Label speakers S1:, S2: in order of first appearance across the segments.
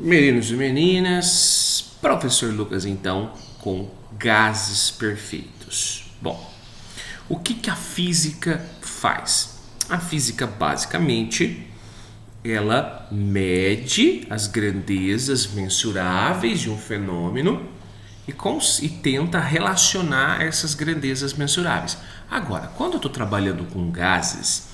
S1: Meninos e meninas, professor Lucas então com gases perfeitos. Bom, o que a física faz? A física basicamente ela mede as grandezas mensuráveis de um fenômeno e tenta relacionar essas grandezas mensuráveis. Agora, quando eu estou trabalhando com gases,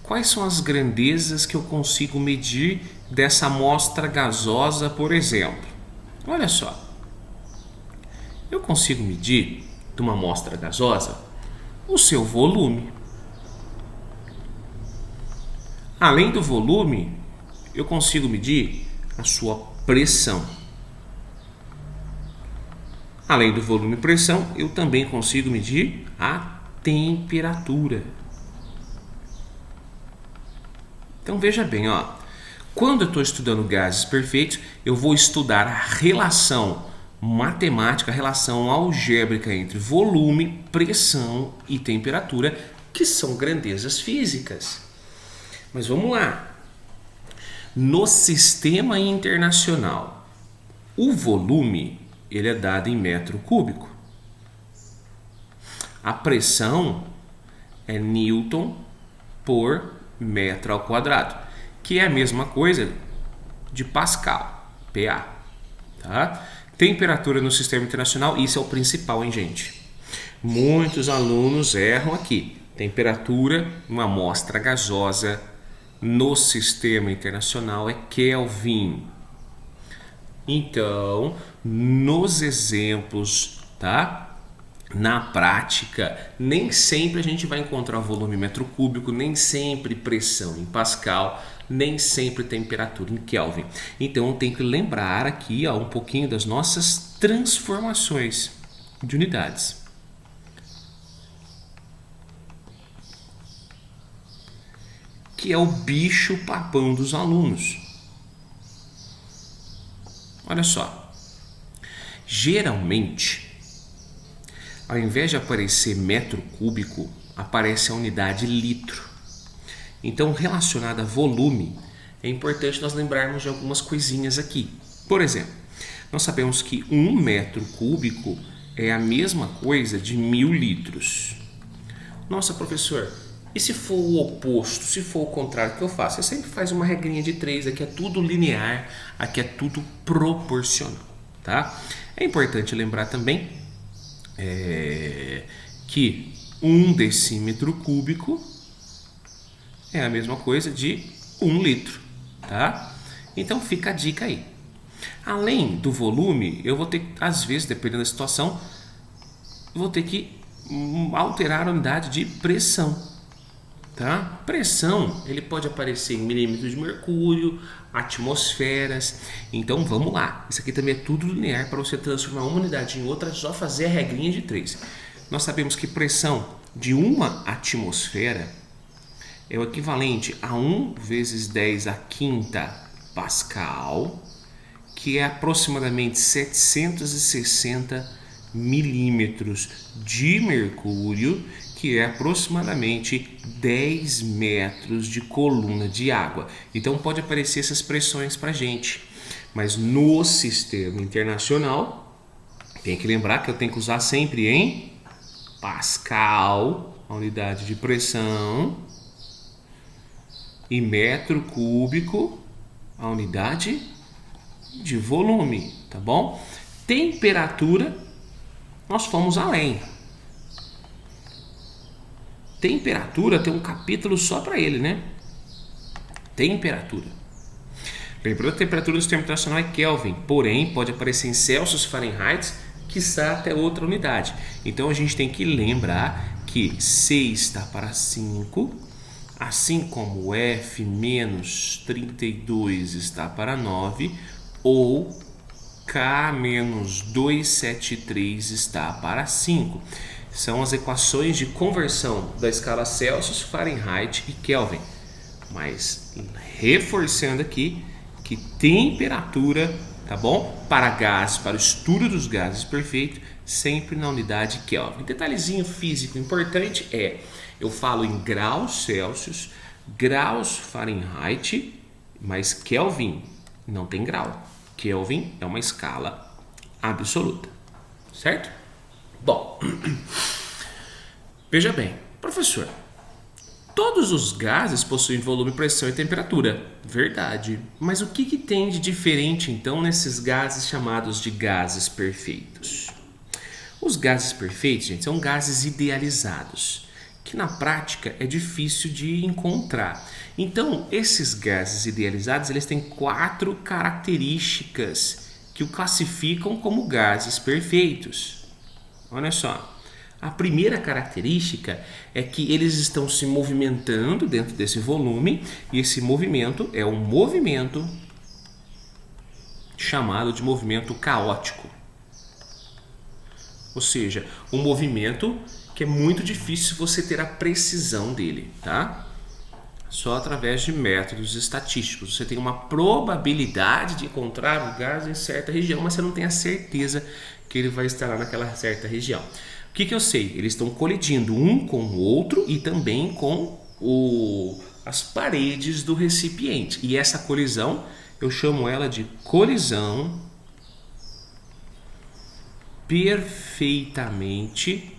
S1: quais são as grandezas que eu consigo medir dessa amostra gasosa, por exemplo? Olha só, eu consigo medir de uma amostra gasosa o seu volume. Além do volume, eu consigo medir a sua pressão. Além do volume e pressão, eu também consigo medir a temperatura. Então veja bem, ó, quando eu estou estudando gases perfeitos, eu vou estudar a relação matemática, a relação algébrica entre volume, pressão e temperatura, que são grandezas físicas. Mas vamos lá. No sistema internacional, o volume ele é dado em metro cúbico. A pressão é Newton por metro ao quadrado, que é a mesma coisa de Pascal, PA. Tá? Temperatura no sistema internacional, isso é o principal, hein, gente? Muitos alunos erram aqui. Temperatura, uma amostra gasosa no sistema internacional é Kelvin. Então, nos exemplos, tá? Na prática, nem sempre a gente vai encontrar volume em metro cúbico, nem sempre pressão em Pascal, nem sempre temperatura em Kelvin. Então, tem que lembrar aqui um pouquinho das nossas transformações de unidades. Que é o bicho papão dos alunos. Olha só, geralmente, ao invés de aparecer metro cúbico, aparece a unidade litro. Então, relacionada a volume, é importante nós lembrarmos de algumas coisinhas aqui. Por exemplo, nós sabemos que 1 metro cúbico é a mesma coisa de 1000 litros. Nossa, professor, e se for o oposto, se for o contrário, o que eu faço? Você sempre faz uma regrinha de 3, aqui é tudo linear, aqui é tudo proporcional, tá? É importante lembrar também que 1 decímetro cúbico é a mesma coisa de 1 litro, tá? Então fica a dica aí. Além do volume, eu vou ter, às vezes, dependendo da situação, vou ter que alterar a unidade de pressão. Tá? Pressão, ele pode aparecer em milímetros de mercúrio, atmosferas. Então vamos lá. Isso aqui também é tudo linear para você transformar uma unidade em outra, só fazer a regrinha de 3. Nós sabemos que pressão de uma atmosfera é o equivalente a 1 vezes 10 a quinta Pascal, que é aproximadamente 760 milímetros de mercúrio, que é aproximadamente 10 metros de coluna de água. Então pode aparecer essas pressões para a gente, mas no sistema internacional tem que lembrar que eu tenho que usar sempre em Pascal, a unidade de pressão, e metro cúbico, a unidade de volume, tá bom? Temperatura, nós fomos além. Temperatura tem um capítulo só para ele, né? Temperatura. Lembrando que a temperatura do sistema internacional é Kelvin, porém pode aparecer em Celsius, Fahrenheit, quiçá até outra unidade. Então a gente tem que lembrar que C está para 5, assim como F menos 32 está para 9, ou K menos 273 está para 5. São as equações de conversão da escala Celsius, Fahrenheit e Kelvin. Mas reforçando aqui que temperatura, tá bom? Para gases, para o estudo dos gases perfeitos, sempre na unidade Kelvin. Detalhezinho físico importante é, eu falo em graus Celsius, graus Fahrenheit, mas Kelvin não tem grau. Kelvin é uma escala absoluta, certo? Bom, veja bem, professor, todos os gases possuem volume, pressão e temperatura. Verdade. Mas o que tem de diferente, então, nesses gases chamados de gases perfeitos? Os gases perfeitos, gente, são gases idealizados, que na prática é difícil de encontrar. Então, esses gases idealizados, eles têm 4 características que o classificam como gases perfeitos. Olha só. A primeira característica é que eles estão se movimentando dentro desse volume, e esse movimento é um movimento chamado de movimento caótico. Ou seja, um movimento que é muito difícil você ter a precisão dele, tá? Só através de métodos estatísticos. Você tem uma probabilidade de encontrar o gás em certa região, mas você não tem a certeza que ele vai estar lá naquela certa região. O que eu sei? Eles estão colidindo um com o outro e também com as paredes do recipiente. E essa colisão, eu chamo ela de colisão perfeitamente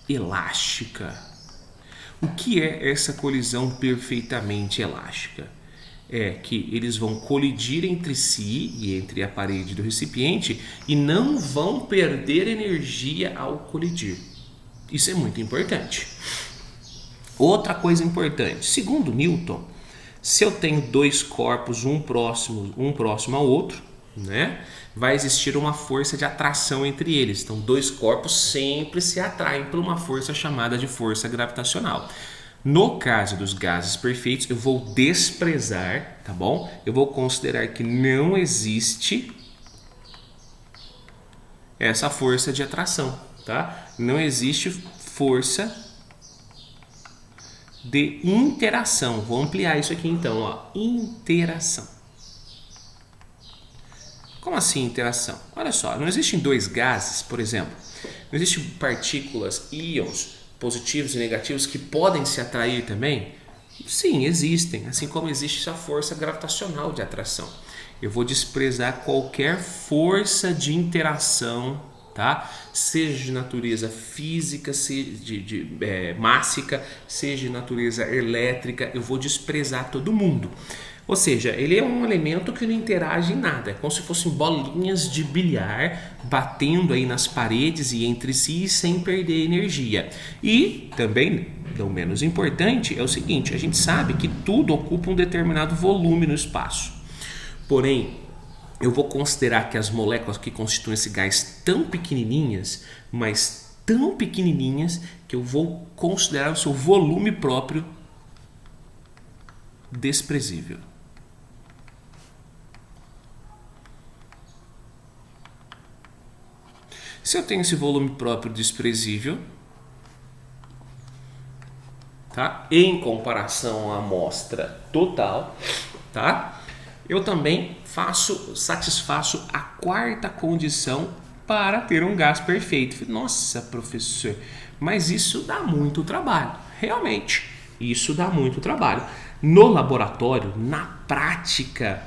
S1: elástica. O que é essa colisão perfeitamente elástica? É que eles vão colidir entre si e entre a parede do recipiente e não vão perder energia ao colidir. Isso é muito importante. Outra coisa importante, segundo Newton, se eu tenho 2 corpos, um próximo ao outro, né, vai existir uma força de atração entre eles. Então, 2 corpos sempre se atraem por uma força chamada de força gravitacional. No caso dos gases perfeitos, eu vou desprezar, tá bom? Eu vou considerar que não existe essa força de atração, tá? Não existe força de interação. Vou ampliar isso aqui então, ó. Interação. Como assim interação? Olha só, não existem 2 gases, por exemplo. Não existem partículas, íons, positivos e negativos que podem se atrair também? Sim, existem, assim como existe a força gravitacional de atração. Eu vou desprezar qualquer força de interação, tá? Seja de natureza física, seja mássica, seja de natureza elétrica, eu vou desprezar todo mundo. Ou seja, ele é um elemento que não interage em nada, é como se fossem bolinhas de bilhar batendo aí nas paredes e entre si sem perder energia. E também, não menos importante, é o seguinte, a gente sabe que tudo ocupa um determinado volume no espaço. Porém, eu vou considerar que as moléculas que constituem esse gás tão pequenininhas, mas tão pequenininhas, que eu vou considerar o seu volume próprio desprezível. Se eu tenho esse volume próprio desprezível, tá? Em comparação à amostra total, tá? Eu também satisfaço a 4ª condição para ter um gás perfeito. Nossa, professor, mas isso dá muito trabalho. Realmente, isso dá muito trabalho. No laboratório, na prática,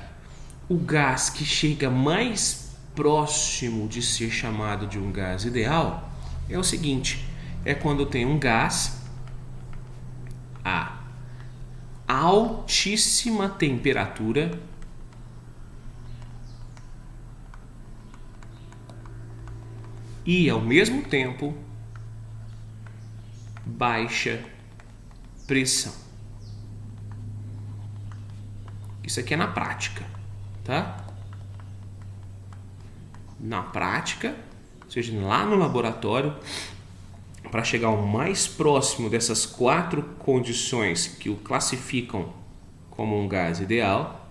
S1: o gás que chega mais próximo de ser chamado de um gás ideal é o seguinte, é quando tem um gás a altíssima temperatura e ao mesmo tempo baixa pressão. Isso aqui é na prática, tá? Na prática, ou seja, lá no laboratório, para chegar o mais próximo dessas 4 condições que o classificam como um gás ideal,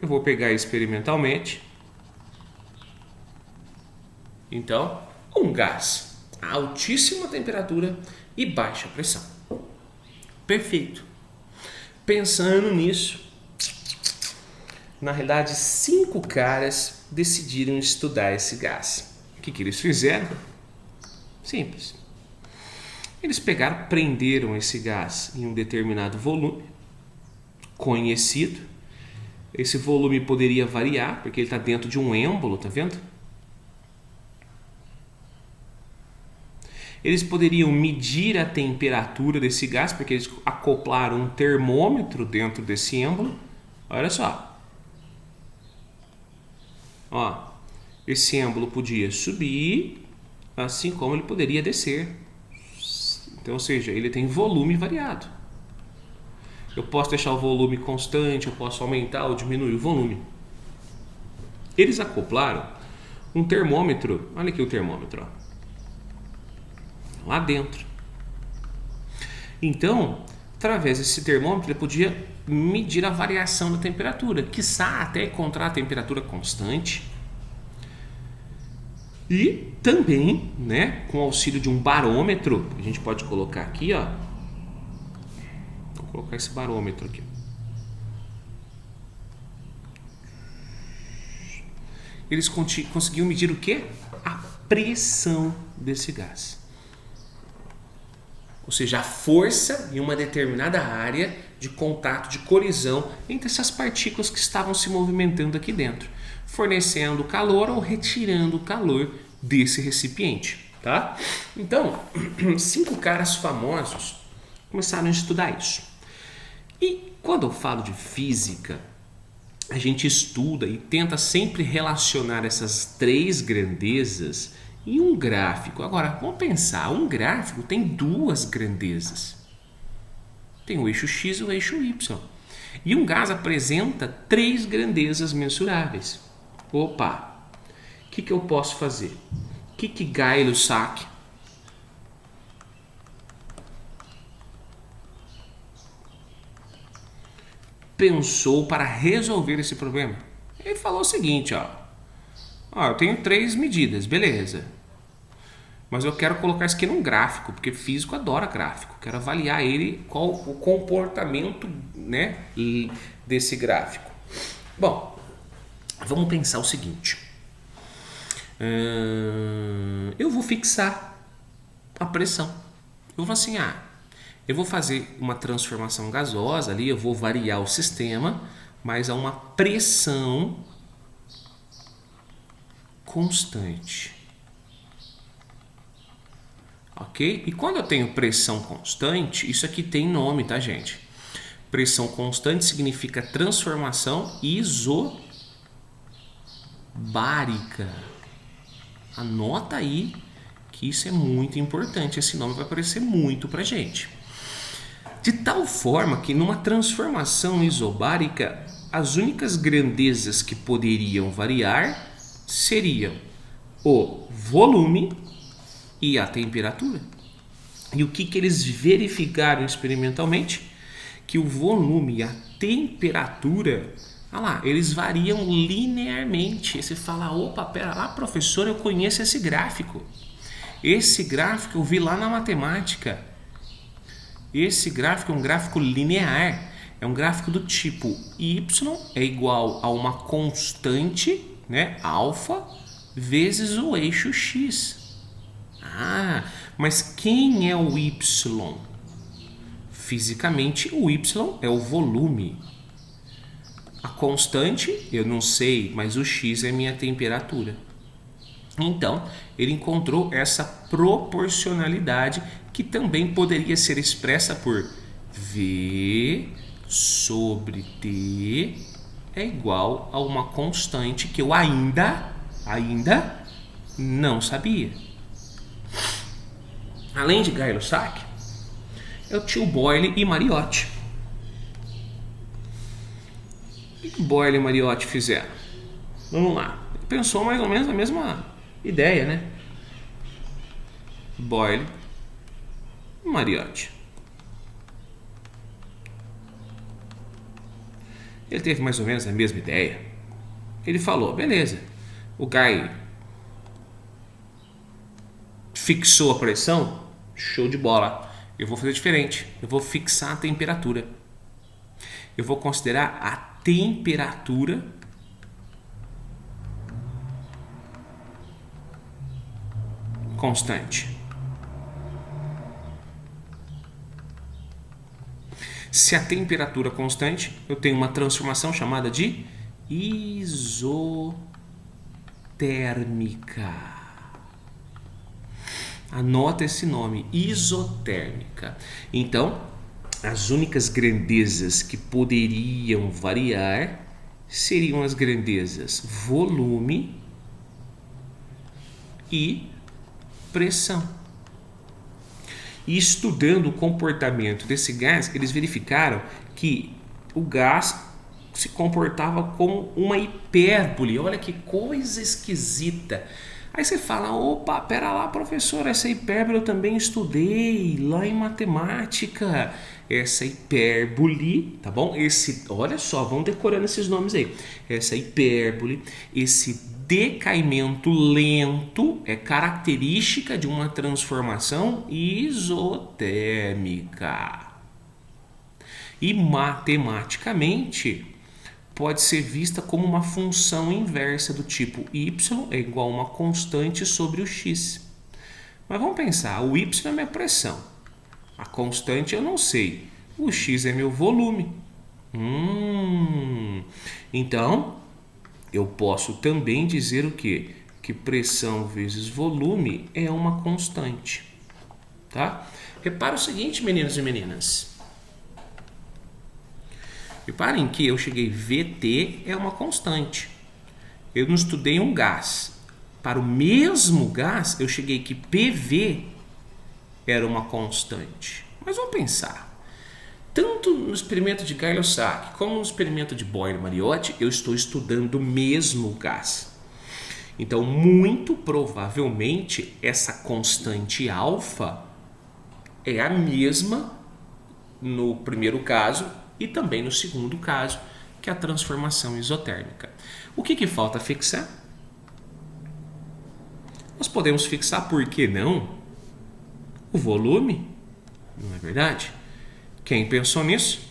S1: eu vou pegar experimentalmente. Então, um gás a altíssima temperatura e baixa pressão. Perfeito. Pensando nisso, na realidade, 5 caras decidiram estudar esse gás. O que eles fizeram? Simples. Eles prenderam esse gás em um determinado volume, conhecido. Esse volume poderia variar, porque ele está dentro de um êmbolo, tá vendo? Eles poderiam medir a temperatura desse gás, porque eles acoplaram um termômetro dentro desse êmbolo. Olha só. Ó, esse êmbolo podia subir, assim como ele poderia descer. Então, ou seja, ele tem volume variado. Eu posso deixar o volume constante, eu posso aumentar ou diminuir o volume. Eles acoplaram um termômetro. Olha aqui o termômetro, ó, lá dentro. Então, através desse termômetro, ele podia medir a variação da temperatura, quiçá até encontrar a temperatura constante. E também, né, com o auxílio de um barômetro, a gente pode colocar aqui, ó. Vou colocar esse barômetro aqui. Eles conseguiam medir o quê? A pressão desse gás. Ou seja, a força em uma determinada área de contato, de colisão entre essas partículas que estavam se movimentando aqui dentro, fornecendo calor ou retirando o calor desse recipiente, tá? Então, 5 caras famosos começaram a estudar isso. E quando eu falo de física, a gente estuda e tenta sempre relacionar essas 3 grandezas em um gráfico. Agora, vamos pensar, um gráfico tem 2 grandezas. Tem o eixo X e o eixo Y. E um gás apresenta 3 grandezas mensuráveis. Opa! O que eu posso fazer? O que Gay-Lussac pensou para resolver esse problema? Ele falou o seguinte, ó, eu tenho 3 medidas, beleza, mas eu quero colocar isso aqui num gráfico, porque físico adora gráfico, quero avaliar ele, qual o comportamento, né, desse gráfico. Bom, vamos pensar o seguinte, eu vou fixar a pressão, eu vou assim, eu vou fazer uma transformação gasosa ali, eu vou variar o sistema, mas a uma pressão constante. Ok? E quando eu tenho pressão constante, isso aqui tem nome, tá, gente? Pressão constante significa transformação isobárica. Anota aí que isso é muito importante, esse nome vai aparecer muito pra gente. De tal forma que numa transformação isobárica, as únicas grandezas que poderiam variar seriam o volume e a temperatura. E o que eles verificaram experimentalmente? Que o volume e a temperatura, eles variam linearmente. E você fala, opa, pera lá, professor, eu conheço esse gráfico. Esse gráfico eu vi lá na matemática. Esse gráfico é um gráfico linear, é um gráfico do tipo y é igual a uma constante, né, alfa, vezes o eixo x. Mas quem é o y? Fisicamente, o y é o volume. A constante, eu não sei, mas o x é minha temperatura. Então, ele encontrou essa proporcionalidade que também poderia ser expressa por V sobre T é igual a uma constante que eu ainda não sabia. Além de Gay-Lussac, eu tinha o Boyle e Mariotti. O que Boyle e Mariotti fizeram? Vamos lá. Pensou mais ou menos a mesma ideia, né? Boyle e Mariotti. Ele teve mais ou menos a mesma ideia. Ele falou, beleza, o Gay fixou a pressão, show de bola. Eu vou fazer diferente, eu vou fixar a temperatura. Eu vou considerar a temperatura constante. Se a temperatura é constante, eu tenho uma transformação chamada de isotérmica. Anota esse nome, isotérmica. Então, as únicas grandezas que poderiam variar seriam as grandezas volume e pressão. E estudando o comportamento desse gás, eles verificaram que o gás se comportava como uma hipérbole. Olha que coisa esquisita. Aí você fala, opa, pera lá, professor, essa hipérbole eu também estudei lá em matemática. Essa hipérbole, tá bom? Olha só, vão decorando esses nomes aí. Essa hipérbole, esse decaimento lento é característica de uma transformação isotérmica. E matematicamente pode ser vista como uma função inversa do tipo y é igual a uma constante sobre o x. Mas vamos pensar, o y é minha pressão, a constante eu não sei, o x é meu volume. Então, eu posso também dizer o quê? Que pressão vezes volume é uma constante. Tá? Repara o seguinte, meninos e meninas. Reparem que eu cheguei VT é uma constante. Eu não estudei um gás. Para o mesmo gás, eu cheguei que PV era uma constante. Mas vamos pensar. Tanto no experimento de Gay-Lussac como no experimento de Boyle-Mariotti, eu estou estudando o mesmo gás. Então, muito provavelmente, essa constante alfa é a mesma no primeiro caso e também no segundo caso, que é a transformação isotérmica. O que falta fixar? Nós podemos fixar, por que não, o volume, não é verdade? Quem pensou nisso?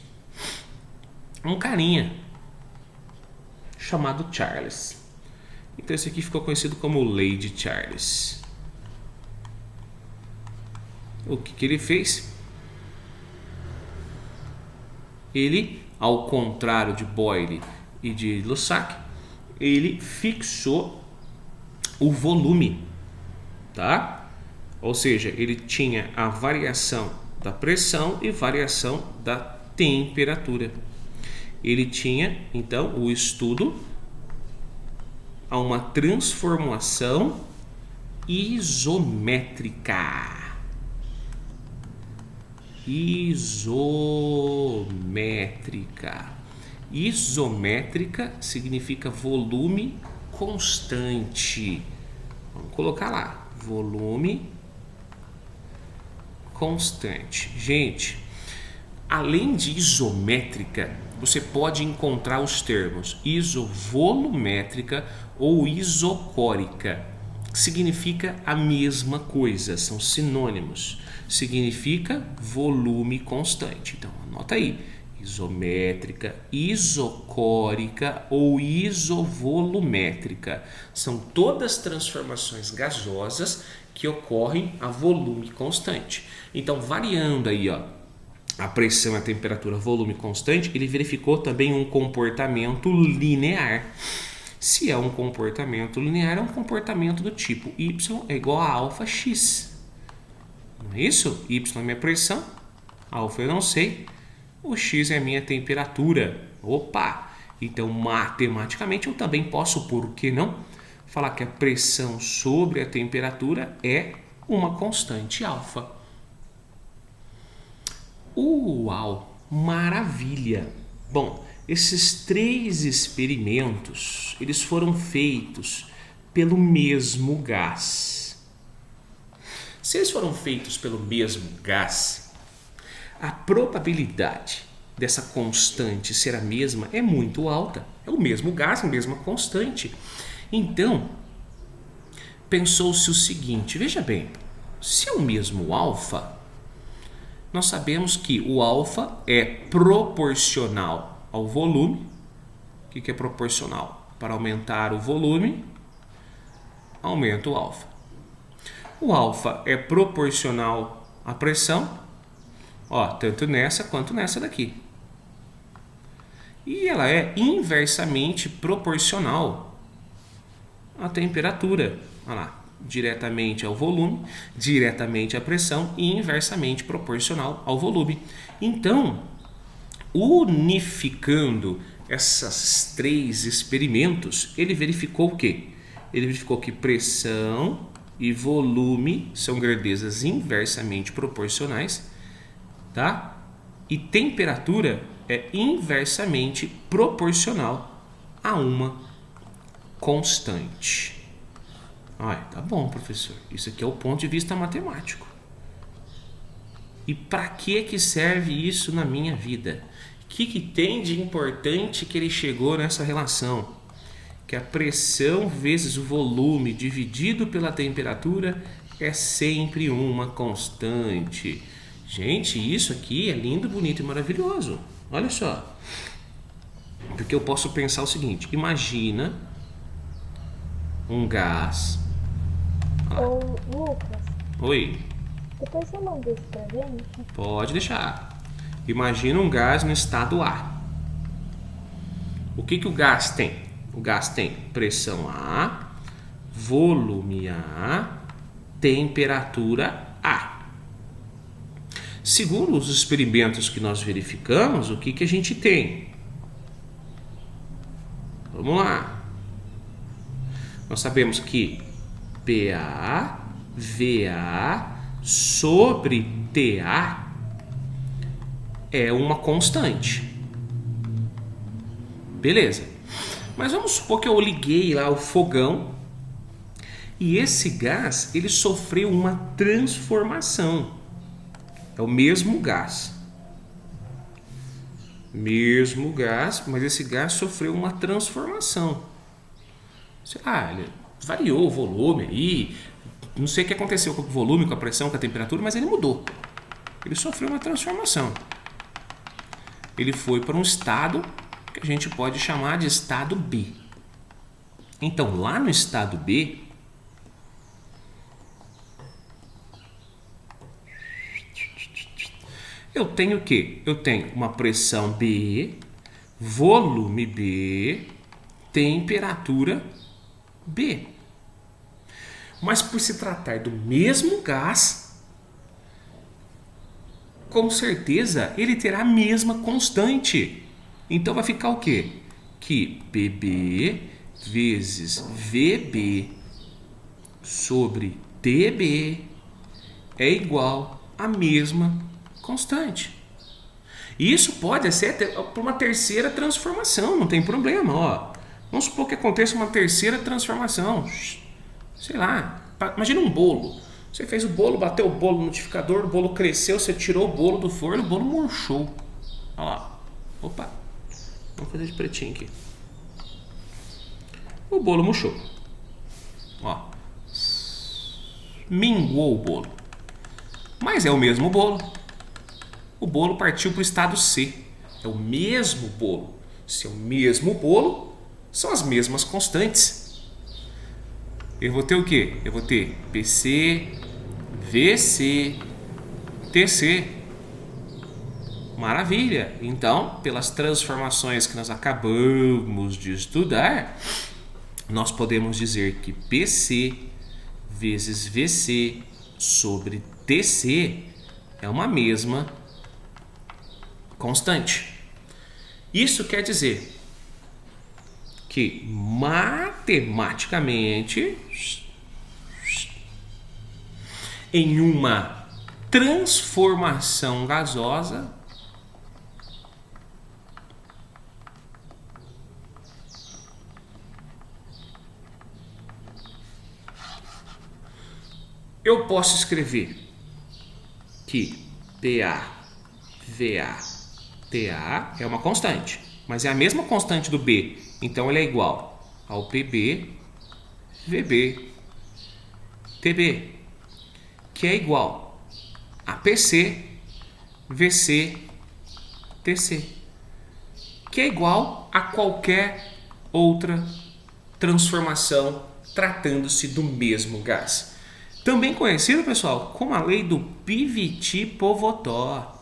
S1: Um carinha chamado Charles. Então esse aqui ficou conhecido como Lady Charles. O que ele fez? Ele, ao contrário de Boyle e de Lussac, ele fixou o volume, tá? Ou seja, ele tinha a variação da pressão e variação da temperatura. Ele tinha, então, o estudo a uma transformação isométrica. Isométrica significa volume constante. Vamos colocar lá, volume constante. Gente, além de isométrica, você pode encontrar os termos isovolumétrica ou isocórica. Significa a mesma coisa, são sinônimos. Significa volume constante. Então, anota aí. Isométrica, isocórica ou isovolumétrica. São todas transformações gasosas que ocorrem a volume constante. Então, variando aí, ó, a pressão, a temperatura, volume constante, ele verificou também um comportamento linear. Se é um comportamento linear, é um comportamento do tipo y é igual a alfa x. Não é isso? Y é minha pressão, alfa eu não sei, o x é a minha temperatura. Opa! Então, matematicamente, eu também posso, por que não, falar que a pressão sobre a temperatura é uma constante alfa. Uau! Maravilha! Bom, esses 3 experimentos, eles foram feitos pelo mesmo gás. Se eles foram feitos pelo mesmo gás, a probabilidade dessa constante ser a mesma é muito alta. É o mesmo gás, a mesma constante. Então, pensou-se o seguinte, veja bem, se é o mesmo alfa, nós sabemos que o alfa é proporcional ao volume. O que é proporcional? Para aumentar o volume, aumenta o alfa. O alfa é proporcional à pressão, ó, tanto nessa quanto nessa daqui. E ela é inversamente proporcional à temperatura. Olha lá, diretamente ao volume, diretamente à pressão e inversamente proporcional ao volume. Então, unificando esses 3 experimentos, ele verificou o quê? Ele verificou que pressão e volume são grandezas inversamente proporcionais, tá? E temperatura é inversamente proporcional a uma constante. Olha, tá bom, professor. Isso aqui é o ponto de vista matemático. E para que serve isso na minha vida? O que tem de importante que ele chegou nessa relação? Que a pressão vezes o volume dividido pela temperatura é sempre uma constante. Gente, isso aqui é lindo, bonito e maravilhoso. Olha só. Porque eu posso pensar o seguinte: imagina um gás.
S2: Ô, Lucas,
S1: Oi,
S2: depois você manda isso pra gente?
S1: pode deixar. Imagina um gás no estado A. O que o gás tem? O gás tem pressão A, volume A, temperatura A. Segundo os experimentos que nós verificamos, o que a gente tem? Vamos lá. Nós sabemos que PA, VA sobre TA é uma constante. Beleza. Mas vamos supor que eu liguei lá o fogão e esse gás ele sofreu uma transformação. É o mesmo gás. Mesmo gás, mas esse gás sofreu uma transformação. Sei lá, ele variou o volume aí. Não sei o que aconteceu com o volume, com a pressão, com a temperatura, mas ele mudou. Ele sofreu uma transformação. Ele foi para um estado que a gente pode chamar de estado B. Então, lá no estado B, eu tenho o quê? Eu tenho uma pressão B, volume B, temperatura B. Mas por se tratar do mesmo gás, com certeza ele terá a mesma constante. Então vai ficar o quê? Que PB vezes VB sobre TB é igual à mesma constante. E isso pode ser por uma terceira transformação, não tem problema. Ó. Vamos supor que aconteça uma terceira transformação. Sei lá, imagina um bolo. Você fez o bolo, bateu o bolo no liquidificador, o bolo cresceu, você tirou o bolo do forno, o bolo murchou. Olha lá. Opa, vamos fazer de pretinho aqui. O bolo murchou. Ó. Minguou o bolo. Mas é o mesmo bolo. O bolo partiu para o estado C. É o mesmo bolo. Se é o mesmo bolo, são as mesmas constantes. Eu vou ter o quê? Eu vou ter PC, VC, TC. Maravilha! Então, pelas transformações que nós acabamos de estudar, nós podemos dizer que PC vezes VC sobre TC é uma mesma constante. Isso quer dizer que matematicamente, em uma transformação gasosa, eu posso escrever que PA, VA, TA é uma constante, mas é a mesma constante do B, então ele é igual ao PB, VB, TB, que é igual a PC, VC, TC, que é igual a qualquer outra transformação tratando-se do mesmo gás. Também conhecido, pessoal, como a lei do Pivot-Povetot.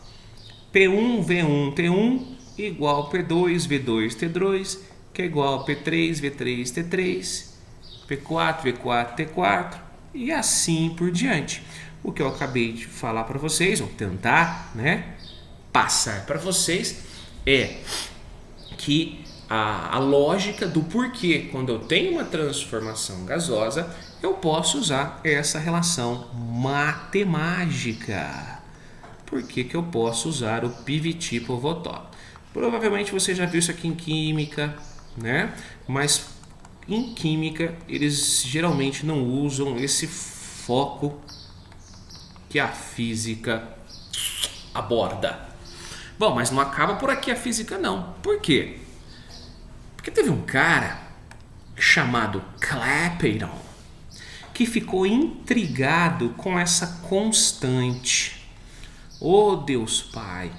S1: P1, V1, T1, igual a P2, V2, T2, que é igual a P3, V3, T3, P4, V4, T4 e assim por diante. O que eu acabei de falar para vocês, ou tentar, né, passar para vocês, é que a lógica do porquê, quando eu tenho uma transformação gasosa, eu posso usar essa relação matemática. Por que eu posso usar o PVT Povotovich? Provavelmente você já viu isso aqui em química, né? Mas em química eles geralmente não usam esse foco que a física aborda. Bom, mas não acaba por aqui a física não. Por quê? Porque teve um cara chamado Clapeyron que ficou intrigado com essa constante. Oh, Deus Pai!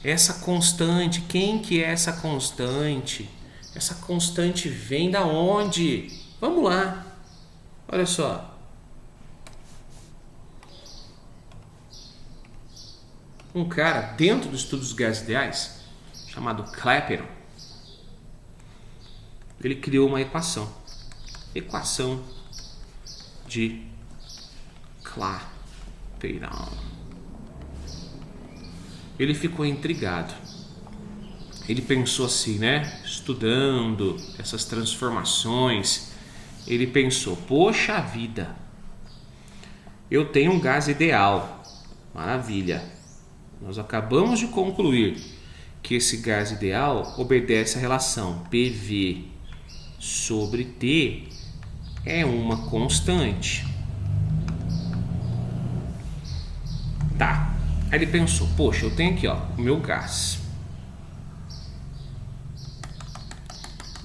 S1: Essa constante, quem que é essa constante? Essa constante vem da onde? Vamos lá. Olha só. Um cara dentro dos estudos dos gases ideais, chamado Clapeyron, ele criou uma equação. Equação de Clapeyron. Ele ficou intrigado. Ele pensou assim, né? Estudando essas transformações, ele pensou: poxa vida, eu tenho um gás ideal. Maravilha. Nós acabamos de concluir que esse gás ideal obedece à relação PV sobre T é uma constante. Tá. Aí ele pensou: poxa, eu tenho aqui, ó, o meu gás.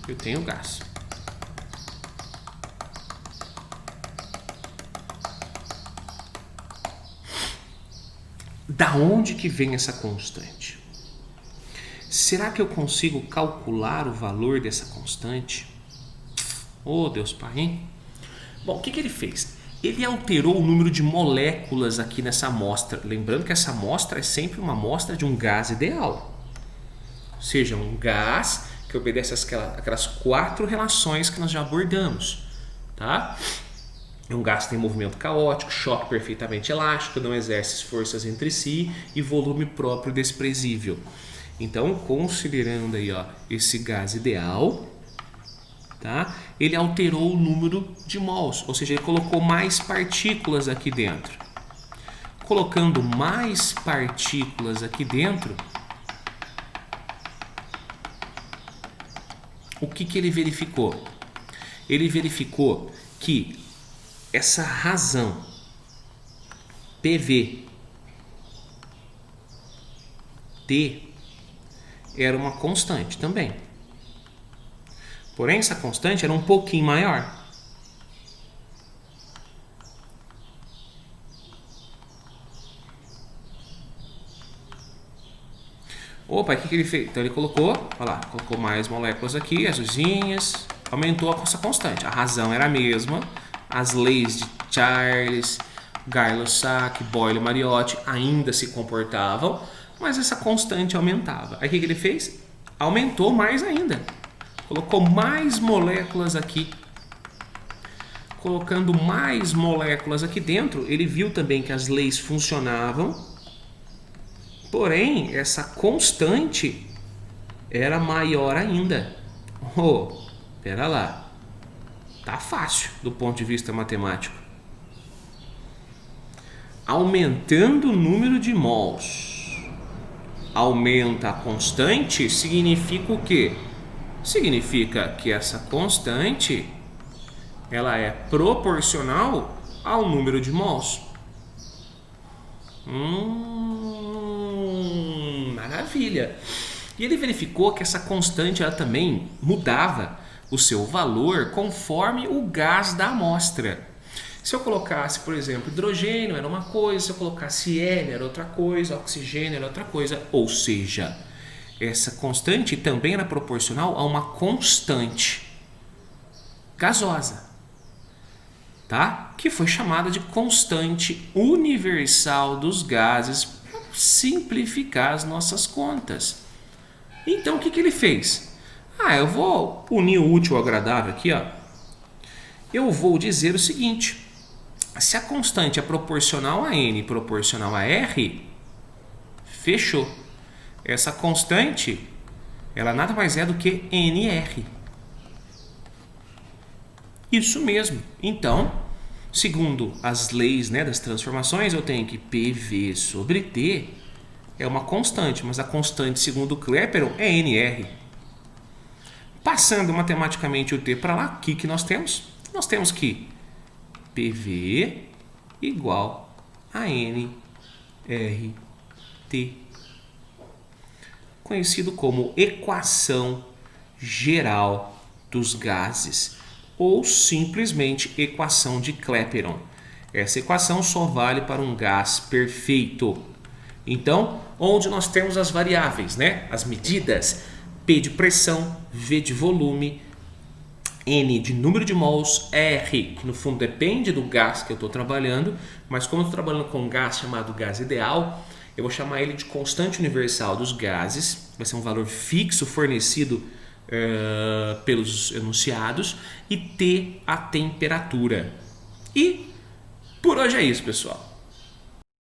S1: Eu tenho gás. Da onde que vem essa constante? Será que eu consigo calcular o valor dessa constante? Oh, Deus Pai, hein? Bom, o que ele fez? Ele alterou o número de moléculas aqui nessa amostra. Lembrando que essa amostra é sempre uma amostra de um gás ideal. Ou seja, um gás que obedece aquelas 4 relações que nós já abordamos. Tá? Um gás tem movimento caótico, choque perfeitamente elástico, não exerce forças entre si e volume próprio desprezível. Então, considerando aí, ó, esse gás ideal, tá? Ele alterou o número de mols, ou seja, ele colocou mais partículas aqui dentro. Colocando mais partículas aqui dentro, o que ele verificou? Ele verificou que essa razão PV T era uma constante também. Porém, essa constante era um pouquinho maior. Opa, o que ele fez? Então ele colocou, olha lá, colocou mais moléculas aqui, azulzinhas, aumentou essa constante. A razão era a mesma. As leis de Charles, Gay-Lussac, Boyle-Mariotti ainda se comportavam, mas essa constante aumentava. Aí o que ele fez? Aumentou mais ainda. Colocou mais moléculas aqui. Colocando mais moléculas aqui dentro, ele viu também que as leis funcionavam, porém, essa constante era maior ainda. Oh, pera lá. Tá fácil do ponto de vista matemático. Aumentando o número de mols, aumenta a constante, significa o quê? Significa que essa constante ela é proporcional ao número de mols. Maravilha! E ele verificou que essa constante ela também mudava o seu valor conforme o gás da amostra. Se eu colocasse, por exemplo, hidrogênio era uma coisa, se eu colocasse hélio era outra coisa, oxigênio era outra coisa, ou seja, essa constante também era proporcional a uma constante gasosa, tá? Que foi chamada de constante universal dos gases, para simplificar as nossas contas. Então, o que ele fez? Eu vou unir o útil ao agradável aqui, ó. Eu vou dizer o seguinte: se a constante é proporcional a n e proporcional a r, fechou. Essa constante, ela nada mais é do que nr. Isso mesmo. Então, segundo as leis, né, das transformações, eu tenho que PV sobre T é uma constante, mas a constante, segundo o Clapeyron, é nr. Passando matematicamente o T para lá, o que nós temos? Nós temos que PV igual a nRT, conhecido como equação geral dos gases, ou simplesmente equação de Clapeyron. Essa equação só vale para um gás perfeito. Então, onde nós temos as variáveis, né? As medidas, P de pressão, V de volume, N de número de mols, R, que no fundo depende do gás que eu estou trabalhando, mas como eu estou trabalhando com um gás chamado gás ideal, eu vou chamar ele de constante universal dos gases, vai ser um valor fixo fornecido pelos enunciados, e T a temperatura. E por hoje é isso, pessoal.